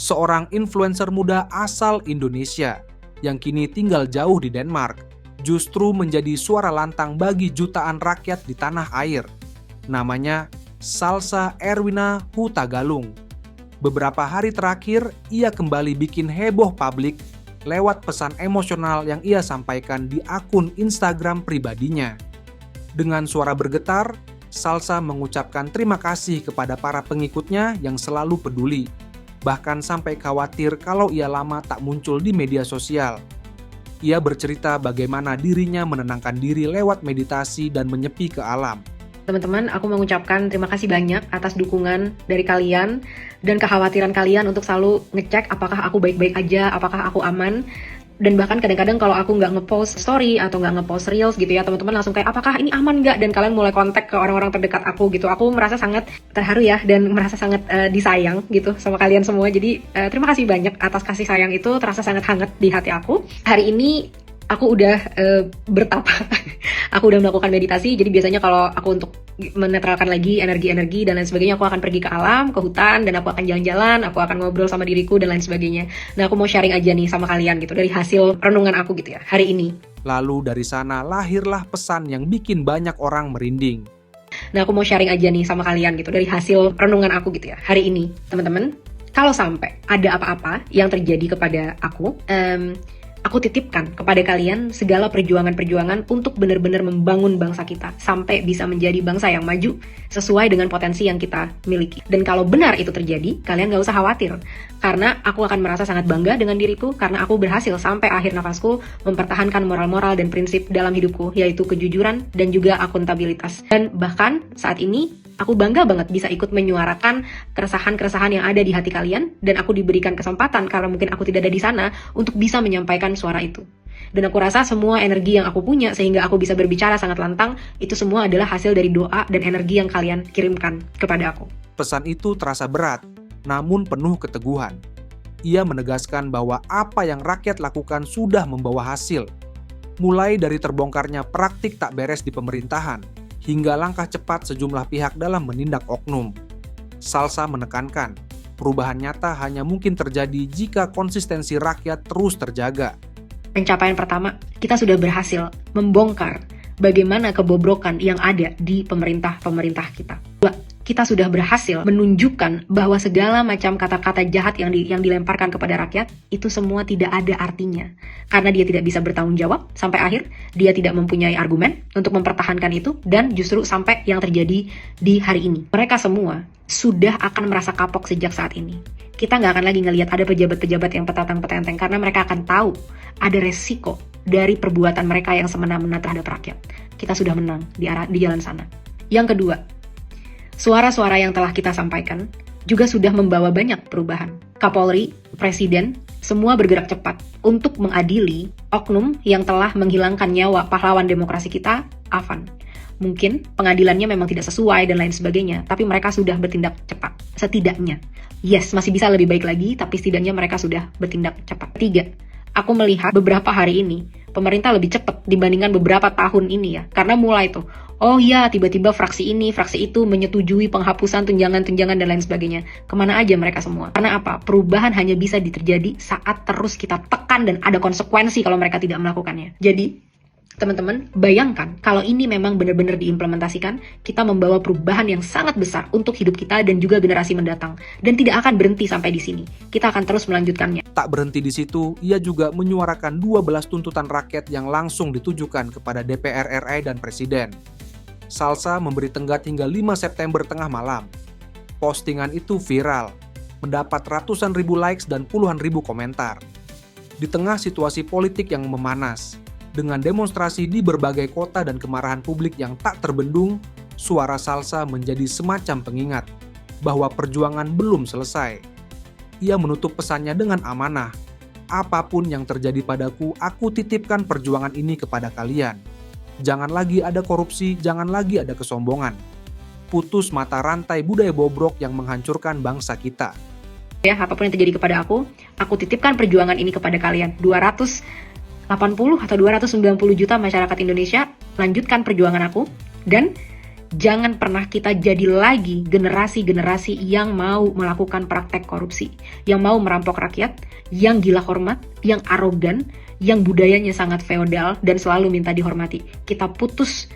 seorang influencer muda asal Indonesia yang kini tinggal jauh di Denmark, justru menjadi suara lantang bagi jutaan rakyat di tanah air. Namanya Salsa Erwina Hutagalung. Beberapa hari terakhir, ia kembali bikin heboh publik lewat pesan emosional yang ia sampaikan di akun Instagram pribadinya. Dengan suara bergetar, Salsa mengucapkan terima kasih kepada para pengikutnya yang selalu peduli, bahkan sampai khawatir kalau ia lama tak muncul di media sosial. Ia bercerita bagaimana dirinya menenangkan diri lewat meditasi dan menyepi ke alam. Teman-teman, aku mengucapkan terima kasih banyak atas dukungan dari kalian dan kekhawatiran kalian untuk selalu ngecek apakah aku baik-baik aja, apakah aku aman. Dan bahkan kadang-kadang kalau aku nggak ngepost story atau nggak ngepost reels gitu ya, teman-teman langsung kayak apakah ini aman nggak? Dan kalian mulai kontak ke orang-orang terdekat aku gitu. Aku merasa sangat terharu ya dan merasa sangat disayang gitu sama kalian semua. Jadi terima kasih banyak atas kasih sayang itu, terasa sangat hangat di hati aku. Hari ini aku udah bertapa. Aku udah melakukan meditasi. Jadi biasanya kalau aku untuk menetralkan lagi energi-energi dan lain sebagainya, aku akan pergi ke alam, ke hutan, dan aku akan jalan-jalan, aku akan ngobrol sama diriku dan lain sebagainya. Nah, aku mau sharing aja nih sama kalian gitu dari hasil renungan aku gitu ya hari ini. Lalu dari sana lahirlah pesan yang bikin banyak orang merinding. Nah, aku mau sharing aja nih sama kalian gitu dari hasil renungan aku gitu ya hari ini, teman-teman. Kalau sampai ada apa-apa yang terjadi kepada aku titipkan kepada kalian segala perjuangan-perjuangan untuk benar-benar membangun bangsa kita sampai bisa menjadi bangsa yang maju sesuai dengan potensi yang kita miliki. Dan kalau benar itu terjadi, kalian gak usah khawatir. Karena aku akan merasa sangat bangga dengan diriku karena aku berhasil sampai akhir nafasku mempertahankan moral-moral dan prinsip dalam hidupku, yaitu kejujuran dan juga akuntabilitas. Dan bahkan saat ini, aku bangga banget bisa ikut menyuarakan keresahan-keresahan yang ada di hati kalian, dan aku diberikan kesempatan karena mungkin aku tidak ada di sana untuk bisa menyampaikan suara itu. Dan aku rasa semua energi yang aku punya sehingga aku bisa berbicara sangat lantang, itu semua adalah hasil dari doa dan energi yang kalian kirimkan kepada aku. Pesan itu terasa berat, namun penuh keteguhan. Ia menegaskan bahwa apa yang rakyat lakukan sudah membawa hasil. Mulai dari terbongkarnya praktik tak beres di pemerintahan, hingga langkah cepat sejumlah pihak dalam menindak oknum. Salsa menekankan, perubahan nyata hanya mungkin terjadi jika konsistensi rakyat terus terjaga. Pencapaian pertama, kita sudah berhasil membongkar bagaimana kebobrokan yang ada di pemerintah kita. Dua, kita sudah berhasil menunjukkan bahwa segala macam kata-kata jahat yang dilemparkan kepada rakyat, itu semua tidak ada artinya. Karena dia tidak bisa bertanggung jawab sampai akhir, dia tidak mempunyai argumen untuk mempertahankan itu, dan justru sampai yang terjadi di hari ini. Mereka semua sudah akan merasa kapok sejak saat ini. Kita nggak akan lagi ngelihat ada pejabat-pejabat yang petatang-petenteng, karena mereka akan tahu ada resiko dari perbuatan mereka yang semena-mena terhadap rakyat. Kita sudah menang di jalan sana. Yang kedua, suara-suara yang telah kita sampaikan juga sudah membawa banyak perubahan. Kapolri, Presiden, semua bergerak cepat untuk mengadili oknum yang telah menghilangkan nyawa pahlawan demokrasi kita, Afan. Mungkin pengadilannya memang tidak sesuai dan lain sebagainya, tapi mereka sudah bertindak cepat. Setidaknya, yes, masih bisa lebih baik lagi, tapi setidaknya mereka sudah bertindak cepat. Tiga, aku melihat beberapa hari ini, pemerintah lebih cepat dibandingkan beberapa tahun ini ya. Karena mulai tuh, oh iya, tiba-tiba fraksi ini, fraksi itu menyetujui penghapusan tunjangan-tunjangan dan lain sebagainya. Kemana aja mereka semua? Karena apa? Perubahan hanya bisa terjadi saat terus kita tekan dan ada konsekuensi kalau mereka tidak melakukannya. Jadi, teman-teman, bayangkan kalau ini memang benar-benar diimplementasikan, kita membawa perubahan yang sangat besar untuk hidup kita dan juga generasi mendatang. Dan tidak akan berhenti sampai di sini. Kita akan terus melanjutkannya. Tak berhenti di situ, ia juga menyuarakan 12 tuntutan rakyat yang langsung ditujukan kepada DPR RI dan Presiden. Salsa memberi tenggat hingga 5 September tengah malam. Postingan itu viral, mendapat ratusan ribu likes dan puluhan ribu komentar. Di tengah situasi politik yang memanas, dengan demonstrasi di berbagai kota dan kemarahan publik yang tak terbendung, suara Salsa menjadi semacam pengingat bahwa perjuangan belum selesai. Ia menutup pesannya dengan amanah. Apapun yang terjadi padaku, aku titipkan perjuangan ini kepada kalian. Jangan lagi ada korupsi, jangan lagi ada kesombongan. Putus mata rantai budaya bobrok yang menghancurkan bangsa kita. Ya, apapun yang terjadi kepada aku titipkan perjuangan ini kepada kalian. 280 atau 290 juta masyarakat Indonesia, lanjutkan perjuangan aku. Dan Jangan pernah kita jadi lagi generasi-generasi yang mau melakukan praktek korupsi, yang mau merampok rakyat, yang gila hormat, yang arogan, yang budayanya sangat feodal dan selalu minta dihormati. Kita putus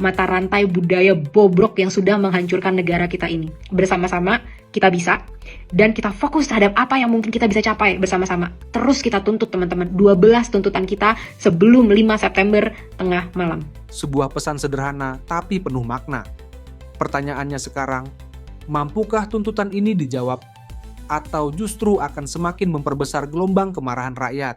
mata rantai budaya bobrok yang sudah menghancurkan negara kita ini. Bersama-sama kita bisa, dan kita fokus terhadap apa yang mungkin kita bisa capai bersama-sama. Terus kita tuntut teman-teman, 12 tuntutan kita sebelum 5 September tengah malam. Sebuah pesan sederhana tapi penuh makna. Pertanyaannya sekarang, mampukah tuntutan ini dijawab? Atau justru akan semakin memperbesar gelombang kemarahan rakyat?